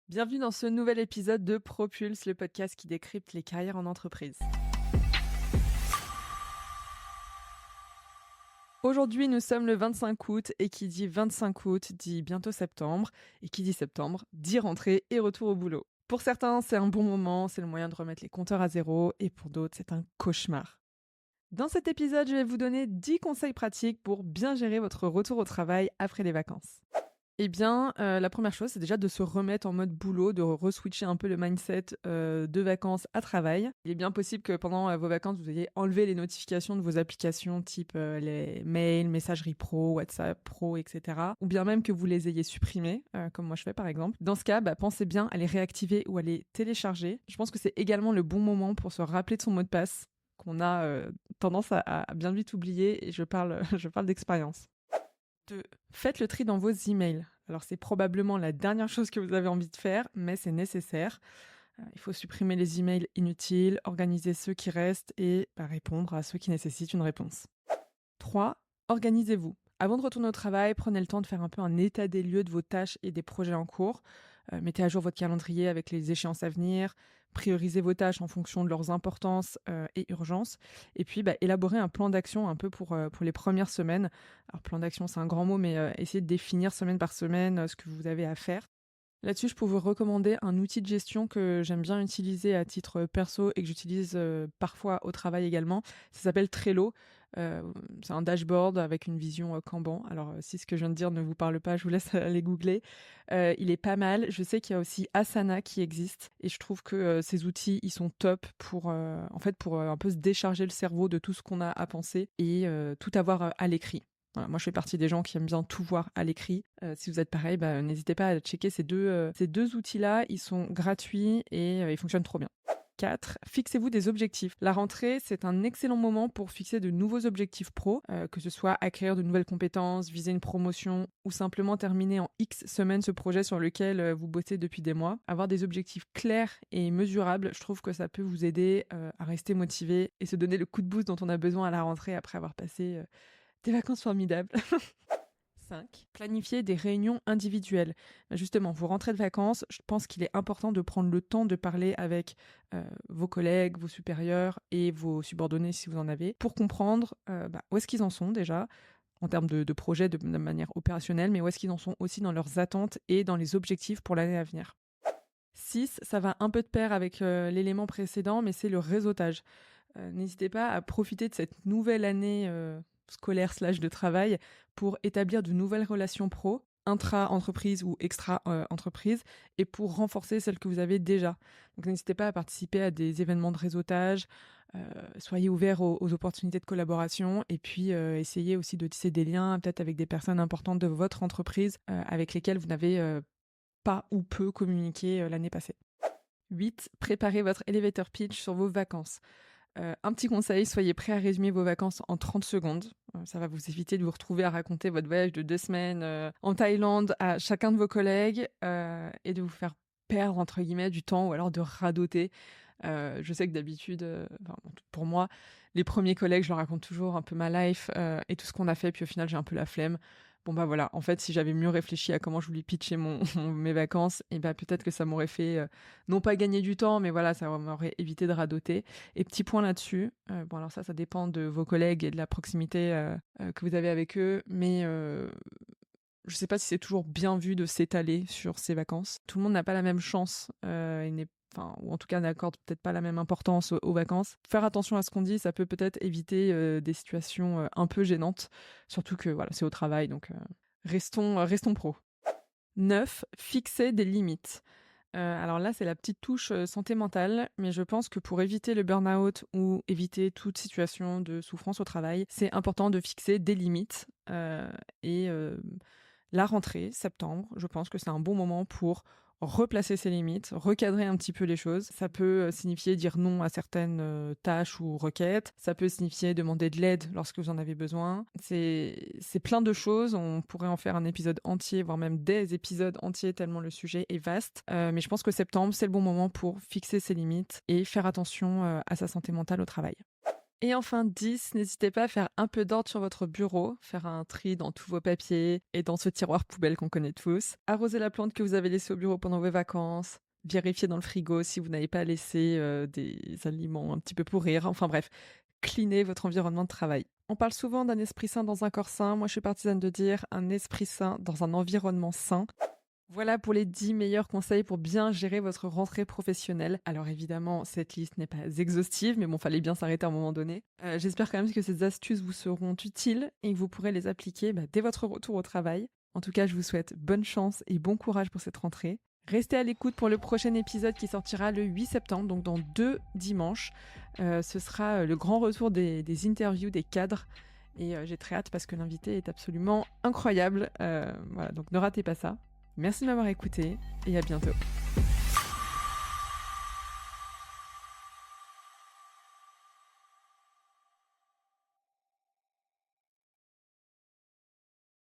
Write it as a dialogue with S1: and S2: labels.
S1: Bienvenue dans ce nouvel épisode de Propulse, le podcast qui décrypte les carrières en entreprise. Aujourd'hui, nous sommes le 25 août et qui dit 25 août dit bientôt septembre et qui dit septembre dit rentrée et retour au boulot. Pour certains, c'est un bon moment, c'est le moyen de remettre les compteurs à zéro et pour d'autres, c'est un cauchemar. Dans cet épisode, je vais vous donner 10 conseils pratiques pour bien gérer votre retour au travail après les vacances. Eh bien, la première chose, c'est déjà de se remettre en mode boulot, de re-switcher un peu le mindset de vacances à travail. Il est bien possible que pendant vos vacances, vous ayez enlevé les notifications de vos applications type les mails, messagerie pro, WhatsApp pro, etc. Ou bien même que vous les ayez supprimées, comme moi je fais par exemple. Dans ce cas, pensez bien à les réactiver ou à les télécharger. Je pense que c'est également le bon moment pour se rappeler de son mot de passe qu'on a tendance à bien vite oublier, et je parle d'expérience. 2. Faites le tri dans vos emails. Alors c'est probablement la dernière chose que vous avez envie de faire, mais c'est nécessaire. Il faut supprimer les emails inutiles, organiser ceux qui restent et répondre à ceux qui nécessitent une réponse. 3. Organisez-vous. Avant de retourner au travail, prenez le temps de faire un peu un état des lieux de vos tâches et des projets en cours. Mettez à jour votre calendrier avec les échéances à venir. Priorisez vos tâches en fonction de leurs importances et urgences. Et puis, élaborez un plan d'action un peu pour les premières semaines. Alors, plan d'action, c'est un grand mot, mais essayez de définir semaine par semaine ce que vous avez à faire. Là-dessus, je peux vous recommander un outil de gestion que j'aime bien utiliser à titre perso et que j'utilise parfois au travail également. Ça s'appelle Trello. C'est un dashboard avec une vision Kanban. Alors, si ce que je viens de dire ne vous parle pas, je vous laisse aller googler. Il est pas mal. Je sais qu'il y a aussi Asana qui existe et je trouve que ces outils, ils sont top pour un peu se décharger le cerveau de tout ce qu'on a à penser et tout avoir à l'écrit. Voilà, moi, je fais partie des gens qui aiment bien tout voir à l'écrit. Si vous êtes pareil, n'hésitez pas à checker ces deux outils-là. Ils sont gratuits et ils fonctionnent trop bien. 4. Fixez-vous des objectifs. La rentrée, c'est un excellent moment pour fixer de nouveaux objectifs pro, que ce soit acquérir de nouvelles compétences, viser une promotion ou simplement terminer en X semaines ce projet sur lequel vous bossez depuis des mois. Avoir des objectifs clairs et mesurables, je trouve que ça peut vous aider à rester motivé et se donner le coup de boost dont on a besoin à la rentrée après avoir passé des vacances formidables. 5. Planifier des réunions individuelles. Justement, vous rentrez de vacances, je pense qu'il est important de prendre le temps de parler avec vos collègues, vos supérieurs et vos subordonnés si vous en avez, pour comprendre où est-ce qu'ils en sont déjà, en termes de projet de manière opérationnelle, mais où est-ce qu'ils en sont aussi dans leurs attentes et dans les objectifs pour l'année à venir. 6. Ça va un peu de pair avec l'élément précédent, mais c'est le réseautage. N'hésitez pas à profiter de cette nouvelle année scolaire / de travail pour établir de nouvelles relations pro, intra-entreprise ou extra-entreprise, et pour renforcer celles que vous avez déjà. Donc n'hésitez pas à participer à des événements de réseautage, soyez ouverts aux opportunités de collaboration, et puis essayez aussi de tisser des liens peut-être avec des personnes importantes de votre entreprise avec lesquelles vous n'avez pas ou peu communiqué l'année passée. 8. Préparez votre elevator pitch sur vos vacances. Un petit conseil, soyez prêt à résumer vos vacances en 30 secondes. Ça va vous éviter de vous retrouver à raconter votre voyage de 2 semaines en Thaïlande à chacun de vos collègues et de vous faire perdre, entre guillemets, du temps ou alors de radoter. Je sais que d'habitude, pour moi, les premiers collègues, je leur raconte toujours un peu ma life et tout ce qu'on a fait, puis au final, j'ai un peu la flemme. Bon voilà, en fait, si j'avais mieux réfléchi à comment je voulais pitcher mes vacances, et peut-être que ça m'aurait fait non pas gagner du temps, mais voilà, ça m'aurait évité de radoter. Et petit point là-dessus, alors ça dépend de vos collègues et de la proximité que vous avez avec eux, mais je sais pas si c'est toujours bien vu de s'étaler sur ses vacances. Tout le monde n'a pas la même chance ou en tout cas n'accorde peut-être pas la même importance aux vacances. Faire attention à ce qu'on dit, ça peut peut-être éviter des situations un peu gênantes, surtout que voilà, c'est au travail, donc restons pros. 9. Fixer des limites. Alors là, c'est la petite touche santé mentale, mais je pense que pour éviter le burn-out ou éviter toute situation de souffrance au travail, c'est important de fixer des limites et la rentrée, septembre, je pense que c'est un bon moment pour replacer ses limites, recadrer un petit peu les choses. Ça peut signifier dire non à certaines tâches ou requêtes. Ça peut signifier demander de l'aide lorsque vous en avez besoin. C'est plein de choses. On pourrait en faire un épisode entier, voire même des épisodes entiers tellement le sujet est vaste. Mais je pense que septembre, c'est le bon moment pour fixer ses limites et faire attention à sa santé mentale au travail. Et enfin 10, n'hésitez pas à faire un peu d'ordre sur votre bureau, faire un tri dans tous vos papiers et dans ce tiroir poubelle qu'on connaît tous. Arroser la plante que vous avez laissée au bureau pendant vos vacances. Vérifier dans le frigo si vous n'avez pas laissé des aliments un petit peu pourrir. Enfin bref, cleaner votre environnement de travail. On parle souvent d'un esprit sain dans un corps sain. Moi, je suis partisane de dire un esprit sain dans un environnement sain. Voilà pour les 10 meilleurs conseils pour bien gérer votre rentrée professionnelle. Alors évidemment, cette liste n'est pas exhaustive, mais bon, fallait bien s'arrêter à un moment donné. J'espère quand même que ces astuces vous seront utiles et que vous pourrez les appliquer dès votre retour au travail. En tout cas, je vous souhaite bonne chance et bon courage pour cette rentrée. Restez à l'écoute pour le prochain épisode qui sortira le 8 septembre, donc dans 2 dimanches. Ce sera le grand retour des interviews des cadres. Et j'ai très hâte parce que l'invité est absolument incroyable. Voilà, donc ne ratez pas ça. Merci de m'avoir écouté et à bientôt.